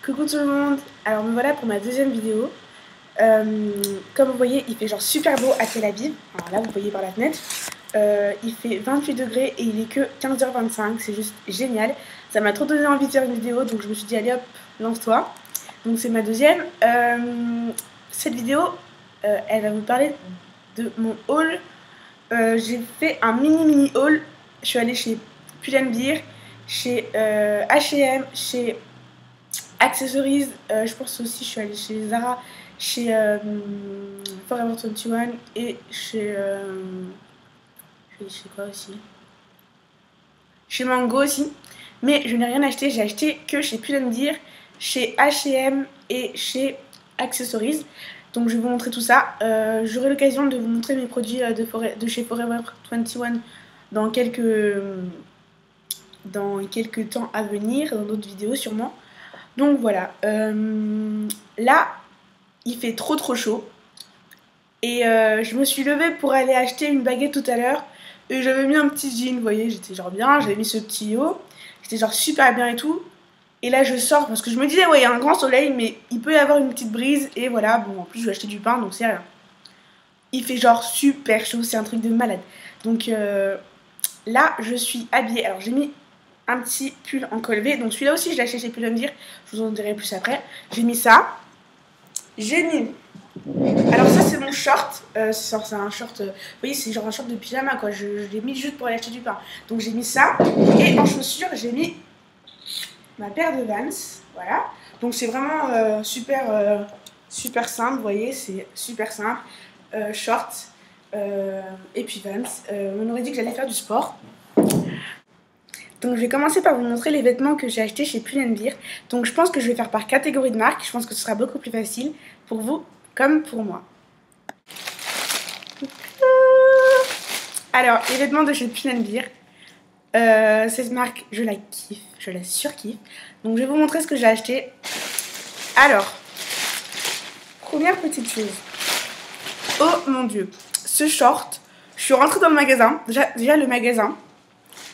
Coucou tout le monde. Alors me voilà pour ma deuxième vidéo. Comme vous voyez, il fait genre super beau à Tel Aviv. Alors là, vous voyez par la fenêtre. Il fait 28 degrés et il est que 15h25. C'est juste génial. Ça m'a trop donné envie de faire une vidéo, donc je me suis dit allez hop, lance-toi. Donc c'est ma deuxième. Cette vidéo, elle va vous parler de mon haul. J'ai fait un mini haul. Je suis allée chez Pull&Bear, chez H&M, chez Accessories, je pense aussi je suis allée chez Zara, chez Forever 21 et chez quoi aussi, chez Mango aussi. Mais je n'ai rien acheté, j'ai acheté que chez Pull&Bear, chez H&M et chez Accessories. Donc je vais vous montrer tout ça. J'aurai l'occasion de vous montrer mes produits de chez Forever 21 dans quelques temps à venir, dans d'autres vidéos sûrement. Donc voilà, là il fait trop chaud et je me suis levée pour aller acheter une baguette tout à l'heure et j'avais mis un petit jean, vous voyez, j'étais genre bien, j'avais mis ce petit haut, j'étais genre super bien et tout. Et là je sors parce que je me disais ouais il y a un grand soleil mais il peut y avoir une petite brise et voilà, bon en plus je vais acheter du pain donc c'est rien. Il fait genre super chaud, c'est un truc de malade. Donc là je suis habillée, alors j'ai mis un petit pull en col V. Donc celui-là aussi, je l'ai acheté chez Pull&Bear. Je vous en dirai plus après. J'ai mis ça. J'ai mis... Alors ça, c'est mon short. C'est un short... vous voyez, c'est genre un short de pyjama, quoi. Je l'ai mis juste pour aller acheter du pain. Donc j'ai mis ça. Et en chaussures, j'ai mis ma paire de Vans. Voilà. Donc c'est vraiment super simple. Vous voyez, c'est super simple. Short. Et puis Vans. On aurait dit que j'allais faire du sport. Donc je vais commencer par vous montrer les vêtements que j'ai achetés chez Pull&Bear. Donc je pense que je vais faire par catégorie de marque. Je pense que ce sera beaucoup plus facile pour vous comme pour moi. Alors les vêtements de chez Pull&Bear. Cette marque, je la kiffe, je la surkiffe. Donc je vais vous montrer ce que j'ai acheté. Alors, première petite chose. Oh mon dieu, ce short. Je suis rentrée dans le magasin. Déjà le magasin.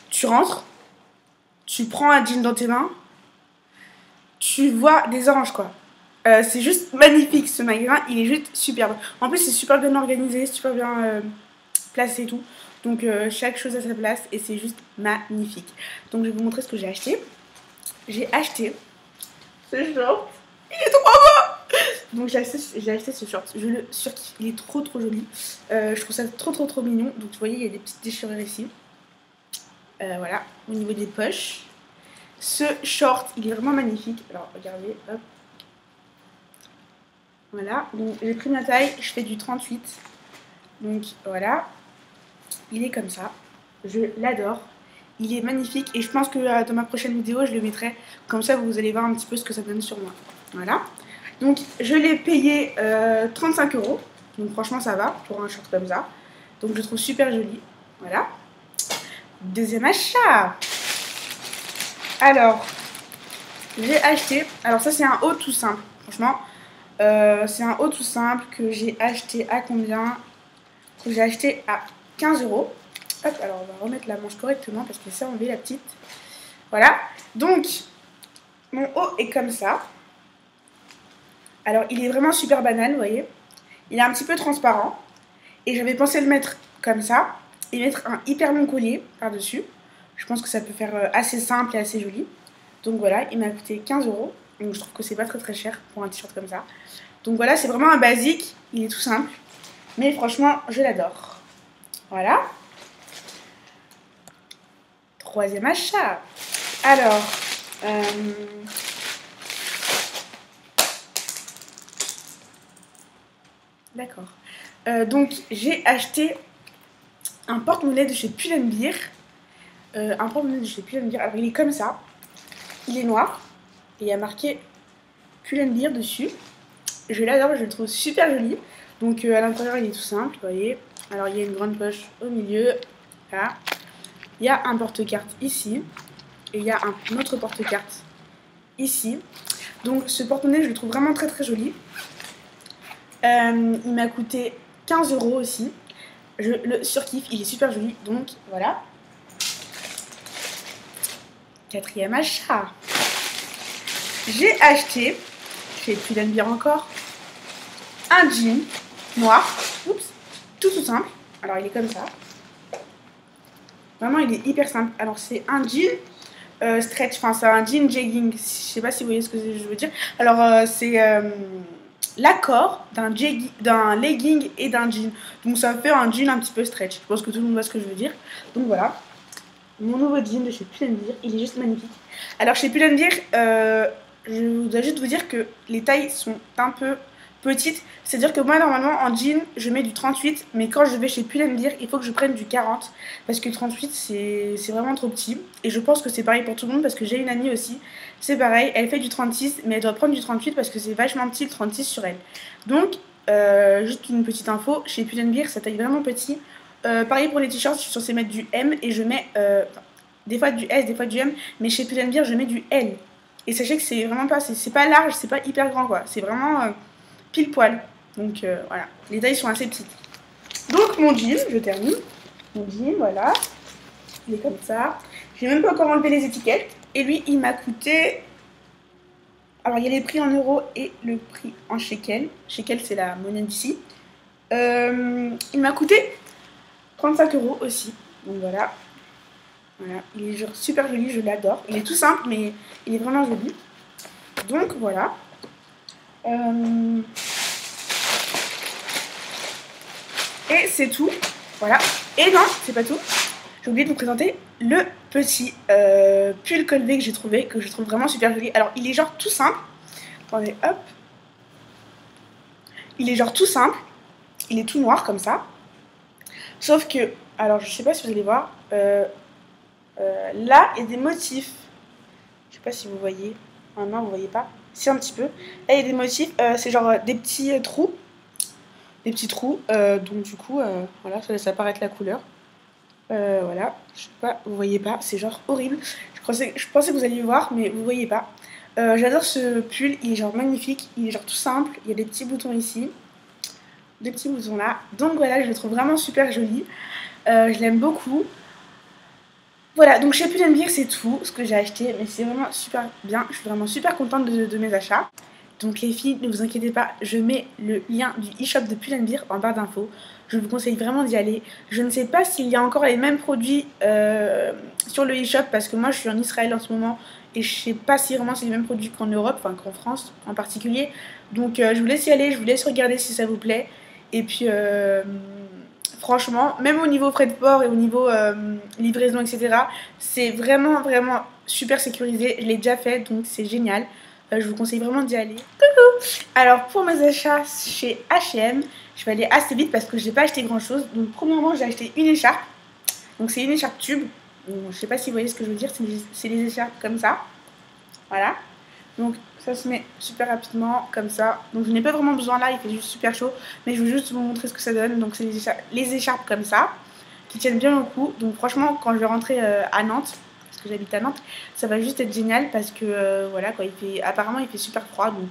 Tu rentres. Tu prends un jean dans tes mains, tu vois des oranges quoi. C'est juste magnifique ce magasin, il est juste superbe. En plus c'est super bien organisé, super bien placé et tout. Donc chaque chose à sa place et c'est juste magnifique. Donc je vais vous montrer ce que j'ai acheté. J'ai acheté ce short, il est trop beau. Donc j'ai acheté ce short, je le surkiffe, il est trop joli. Je trouve ça trop mignon. Donc vous voyez il y a des petites déchirures ici. Voilà, au niveau des poches. Ce short, il est vraiment magnifique. Alors, regardez, hop. Voilà, donc j'ai pris ma taille, je fais du 38. Donc, voilà. Il est comme ça. Je l'adore. Il est magnifique et je pense que dans ma prochaine vidéo, je le mettrai. Comme ça, vous allez voir un petit peu ce que ça donne sur moi. Voilà. Donc, je l'ai payé 35 €. Donc, franchement, ça va pour un short comme ça. Donc, je le trouve super joli. Voilà. Deuxième achat. Alors, j'ai acheté, alors ça c'est un haut tout simple, franchement, c'est un haut tout simple que j'ai acheté à combien? Que j'ai acheté à 15 €. Hop, alors on va remettre la manche correctement parce que c'est enlevé la petite. Voilà, donc mon haut est comme ça. Alors il est vraiment super banal, vous voyez. Il est un petit peu transparent. Et j'avais pensé le mettre comme ça et mettre un hyper long collier par-dessus. Je pense que ça peut faire assez simple et assez joli. Donc voilà, il m'a coûté 15 €. Donc je trouve que c'est pas très cher pour un t-shirt comme ça. Donc voilà, c'est vraiment un basique. Il est tout simple. Mais franchement, je l'adore. Voilà. Troisième achat. Alors, d'accord. Donc j'ai acheté un porte-monnaie de chez Pull&Bear. Un porte-monnaie de chez Pull&Bear. Alors il est comme ça. Il est noir. Et il y a marqué Pull&Bear dessus. Je l'adore, je le trouve super joli. Donc à l'intérieur il est tout simple, vous voyez. Alors il y a une grande poche au milieu. Là. Il y a un porte-carte ici. Et il y a un autre porte-carte ici. Donc ce porte-monnaie je le trouve vraiment très joli. Il m'a coûté 15 € aussi. Je le surkiffe, il est super joli. Donc voilà. Quatrième achat. j'ai acheté, chez Pull&Bear encore, un jean noir. Oups, tout simple. Alors il est comme ça. Vraiment il est hyper simple. Alors c'est un jean stretch, enfin c'est un jean jegging. Je sais pas si vous voyez ce que je veux dire. Alors c'est l'accord d'un legging et d'un jean. Donc ça fait un jean un petit peu stretch. Je pense que tout le monde voit ce que je veux dire. Donc voilà. Mon nouveau jean de chez Pull&Bear, il est juste magnifique. Alors chez Pull&Bear, je dois juste vous dire que les tailles sont un peu petites. C'est-à-dire que moi normalement en jean je mets du 38, mais quand je vais chez Pull&Bear il faut que je prenne du 40 parce que 38 c'est vraiment trop petit. Et je pense que c'est pareil pour tout le monde parce que j'ai une amie aussi, c'est pareil, elle fait du 36 mais elle doit prendre du 38 parce que c'est vachement petit le 36 sur elle. Donc juste une petite info, chez Pull&Bear ça taille vraiment petit. Pareil pour les t-shirts, je suis censée mettre du M et je mets des fois du S, des fois du M, mais chez Pull&Bear je mets du L. Et sachez que c'est vraiment pas, c'est pas large, c'est pas hyper grand quoi, c'est vraiment pile poil. Donc voilà, les tailles sont assez petites. Donc mon jean, je termine. Mon jean, voilà, il est comme ça. J'ai même pas encore enlevé les étiquettes. Et lui, il m'a coûté. Alors il y a les prix en euros et le prix en shekel. Shekel c'est la monnaie d'ici. Il m'a coûté 35 € aussi. Donc voilà. Voilà, il est genre super joli, je l'adore. Il est tout simple, mais il est vraiment joli. Donc voilà. Et c'est tout. Voilà. Et non, c'est pas tout. J'ai oublié de vous présenter le petit pull col V que j'ai trouvé, que je trouve vraiment super joli. Alors, il est genre tout simple. Attendez, hop. Il est genre tout simple. Il est tout noir comme ça. Sauf que, alors je sais pas si vous allez voir, là, il y a des motifs. Je sais pas si vous voyez. Ah non, vous voyez pas. C'est un petit peu. Là, il y a des motifs. C'est genre des petits trous. Des petits trous. Donc, du coup, voilà, ça laisse apparaître la couleur. Voilà. Je sais pas, vous voyez pas. C'est genre horrible. Je pensais que vous alliez voir, mais vous voyez pas. J'adore ce pull. Il est genre magnifique. Il est genre tout simple. Il y a des petits boutons ici. Des petits boutons là. Donc, voilà, je le trouve vraiment super joli. Je l'aime beaucoup. Voilà, donc chez Pull&Bear, c'est tout ce que j'ai acheté, mais c'est vraiment super bien. Je suis vraiment super contente de mes achats. Donc les filles, ne vous inquiétez pas, je mets le lien du e-shop de Pull&Bear en barre d'infos. Je vous conseille vraiment d'y aller. Je ne sais pas s'il y a encore les mêmes produits sur le e-shop parce que moi je suis en Israël en ce moment et je sais pas si vraiment c'est les mêmes produits qu'en Europe, enfin qu'en France en particulier. Donc je vous laisse y aller, je vous laisse regarder si ça vous plaît. Et puis franchement, même au niveau frais de port et au niveau livraison, etc., c'est vraiment super sécurisé. Je l'ai déjà fait, donc c'est génial. Je vous conseille vraiment d'y aller. Coucou! Alors, pour mes achats chez H&M, je vais aller assez vite parce que je n'ai pas acheté grand-chose. Donc, premièrement, j'ai acheté une écharpe. Donc, c'est une écharpe tube. Donc, je ne sais pas si vous voyez ce que je veux dire. C'est des écharpes comme ça. Voilà. Donc, ça se met super rapidement, comme ça. Donc, je n'ai pas vraiment besoin là, il fait juste super chaud. Mais je veux juste vous montrer ce que ça donne. Donc, c'est les écharpes comme ça, qui tiennent bien au cou. Donc, franchement, quand je vais rentrer à Nantes, parce que j'habite à Nantes, ça va juste être génial parce que, voilà, quoi, apparemment, il fait super froid. Donc,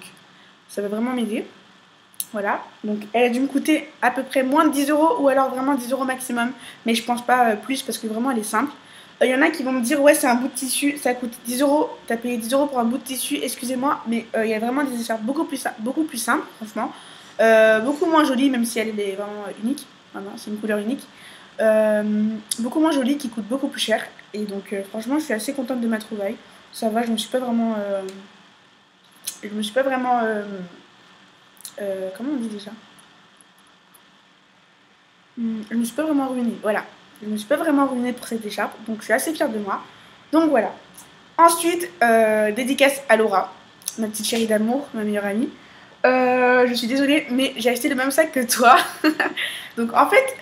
ça va vraiment m'aider. Voilà. Donc, elle a dû me coûter à peu près moins de 10 € ou alors vraiment 10 € maximum. Mais je pense pas plus parce que vraiment, elle est simple. Il y en a qui vont me dire ouais c'est un bout de tissu, ça coûte 10 €, t'as payé 10 € pour un bout de tissu, excusez-moi, mais il y a vraiment des écharpes beaucoup plus simples, franchement, beaucoup moins jolies, même si elle est vraiment unique, vraiment c'est une couleur unique, beaucoup moins jolies, qui coûtent beaucoup plus cher, et donc franchement je suis assez contente de ma trouvaille, ça va, je me suis pas vraiment, comment on dit déjà, je me suis pas vraiment ruinée, voilà. Je me suis pas vraiment ruinée pour cette écharpe, donc je suis assez fière de moi. Donc voilà. Ensuite, dédicace à Laura, ma petite chérie d'amour, ma meilleure amie. Je suis désolée, mais j'ai acheté le même sac que toi. Donc en fait,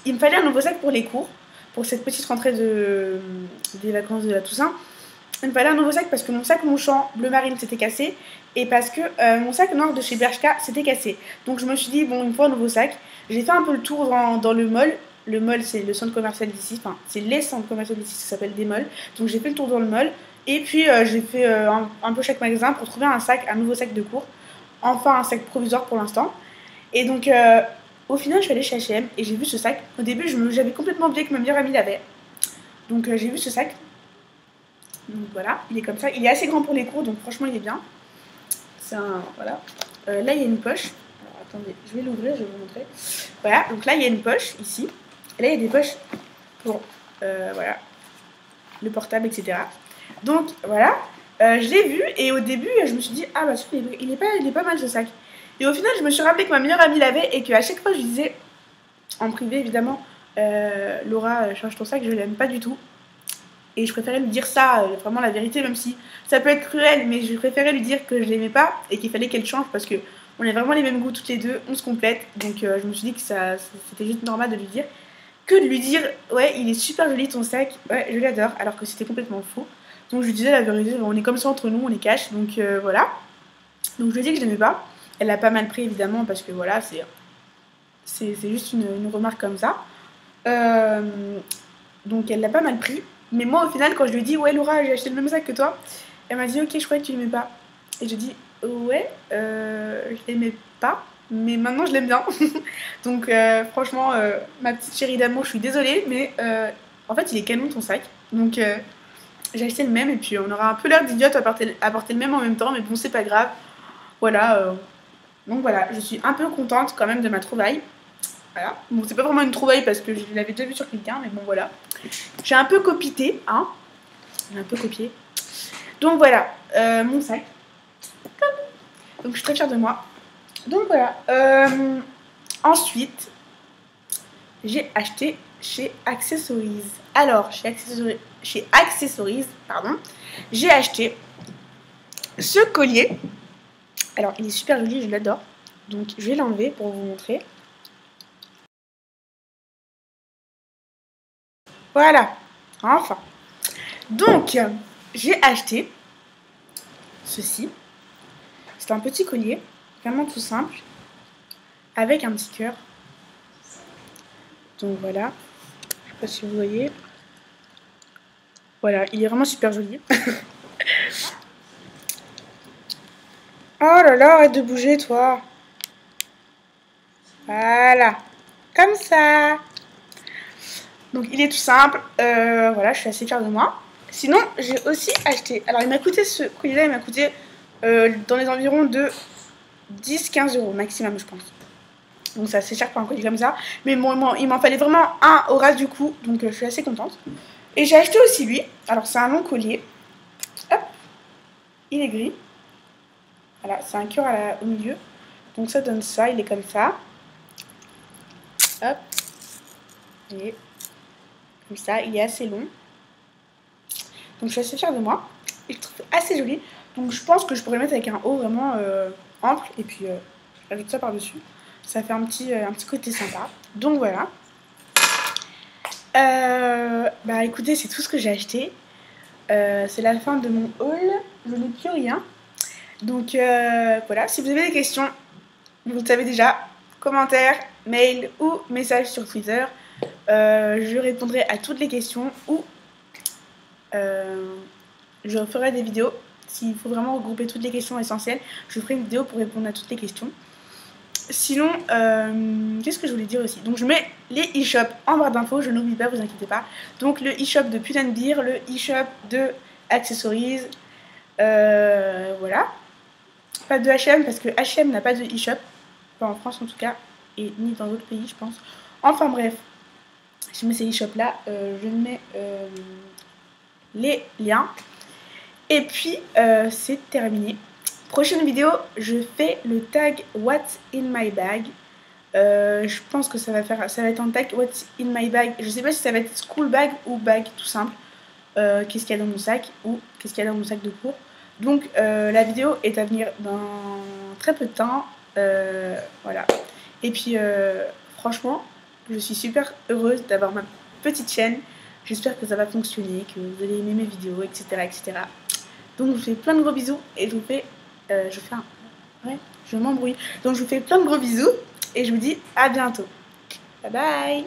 il me fallait un nouveau sac pour les cours, pour cette petite rentrée des vacances de la Toussaint. Il me fallait un nouveau sac parce que mon sac Montchamp bleu marine s'était cassé et parce que mon sac noir de chez Bershka s'était cassé. Donc je me suis dit, bon, il me faut un nouveau sac. J'ai fait un peu le tour dans le mall. Le mall, c'est le centre commercial d'ici, enfin, c'est les centres commerciaux d'ici, ça s'appelle des malls. Donc j'ai fait le tour dans le mall et puis j'ai fait un peu chaque magasin pour trouver un nouveau sac de cours. Enfin, un sac provisoire pour l'instant. Et donc, au final, je suis allée chez H&M et j'ai vu ce sac. Au début, j'avais complètement oublié que ma meilleure amie l'avait. Donc j'ai vu ce sac. Donc voilà, il est comme ça. Il est assez grand pour les cours, donc franchement il est bien. C'est un... Voilà. Là il y a une poche. Alors attendez, je vais l'ouvrir, je vais vous montrer. Voilà, donc là il y a une poche ici. Et là il y a des poches pour voilà, le portable, etc. Donc voilà, je l'ai vu et au début je me suis dit ah bah il est pas mal ce sac. Et au final je me suis rappelé que ma meilleure amie l'avait et qu'à chaque fois je lui disais, en privé évidemment, Laura change ton sac, je l'aime pas du tout. Et je préférais lui dire ça, vraiment la vérité, même si ça peut être cruel, mais je préférais lui dire que je l'aimais pas et qu'il fallait qu'elle change parce que on a vraiment les mêmes goûts toutes les deux, on se complète. Donc je me suis dit que c'était juste normal de lui dire que de lui dire ouais il est super joli ton sac, ouais je l'adore, alors que c'était complètement faux. Donc je lui disais la vérité, on est comme ça entre nous, on est cash, donc voilà. Donc je lui ai dit que je l'aimais pas. Elle l'a pas mal pris évidemment parce que voilà c'est juste une remarque comme ça. Donc elle l'a pas mal pris. Mais moi, au final, quand je lui ai dit, ouais, Laura, j'ai acheté le même sac que toi, elle m'a dit, ok, je croyais que tu l'aimais pas. Et j'ai dit, ouais, je l'aimais pas, mais maintenant je l'aime bien. Donc, franchement, ma petite chérie d'amour, je suis désolée, mais en fait, il est canon ton sac. Donc, j'ai acheté le même, et puis on aura un peu l'air d'idiote à porter le même en même temps, mais bon, c'est pas grave. Voilà. Donc, voilà, je suis un peu contente quand même de ma trouvaille. Voilà. Bon, c'est pas vraiment une trouvaille parce que je l'avais déjà vu sur quelqu'un, mais bon, voilà. J'ai un peu copité, hein. J'ai un peu copié. Donc voilà, mon sac. Donc je suis très fière de moi. Donc voilà. Ensuite, j'ai acheté chez Accessories. Alors, chez Accessories, pardon, j'ai acheté ce collier. Alors, il est super joli, je l'adore. Donc, je vais l'enlever pour vous montrer. Voilà, enfin. Donc, j'ai acheté ceci. C'est un petit collier, vraiment tout simple, avec un petit cœur. Donc voilà, je sais pas si vous voyez. Voilà, il est vraiment super joli. Oh là là, arrête de bouger toi. Voilà, comme ça. Donc il est tout simple, voilà, je suis assez fière de moi. Sinon, j'ai aussi acheté, alors il m'a coûté ce collier-là, il m'a coûté dans les environs de 10-15 € maximum, je pense. Donc c'est assez cher pour un collier comme ça. Mais bon, il m'en fallait vraiment un au ras du cou, donc je suis assez contente. Et j'ai acheté aussi lui, alors c'est un long collier. Hop, il est gris. Voilà, c'est un cœur au milieu. Donc ça donne ça, il est comme ça. Hop, et comme ça, il est assez long. Donc je suis assez fière de moi. Et je trouve assez joli. Donc je pense que je pourrais le mettre avec un haut vraiment ample. Et puis j'ajoute ça par-dessus. Ça fait un petit côté sympa. Donc voilà. Bah écoutez, c'est tout ce que j'ai acheté. C'est la fin de mon haul. Je n'ai plus rien. Donc voilà. Si vous avez des questions, vous le savez déjà. Commentaires, mail ou message sur Twitter. Je répondrai à toutes les questions ou je ferai des vidéos. S'il faut vraiment regrouper toutes les questions essentielles, je ferai une vidéo pour répondre à toutes les questions. Sinon, qu'est-ce que je voulais dire aussi? Donc je mets les e-shops en barre d'infos, je n'oublie pas, vous inquiétez pas. Donc le e-shop de Pull&Bear, le e-shop de Accessories, voilà. Pas de H&M parce que H&M n'a pas de e-shop, pas en France en tout cas, et ni dans d'autres pays je pense. Enfin bref, je mets ces e-shops là, je mets les liens. Et puis c'est terminé. Prochaine vidéo, je fais le tag What's in my bag. Je pense que ça va être un tag What's in my bag. Je sais pas si ça va être school bag ou bag tout simple. Qu'est-ce qu'il y a dans mon sac ou qu'est-ce qu'il y a dans mon sac de cours. Donc la vidéo est à venir dans très peu de temps. Voilà. Et puis franchement, je suis super heureuse d'avoir ma petite chaîne. J'espère que ça va fonctionner, que vous allez aimer mes vidéos, etc. etc. Donc je vous fais plein de gros bisous et je vous fais... Ouais, je m'embrouille. Donc je vous fais plein de gros bisous et je vous dis à bientôt. Bye bye.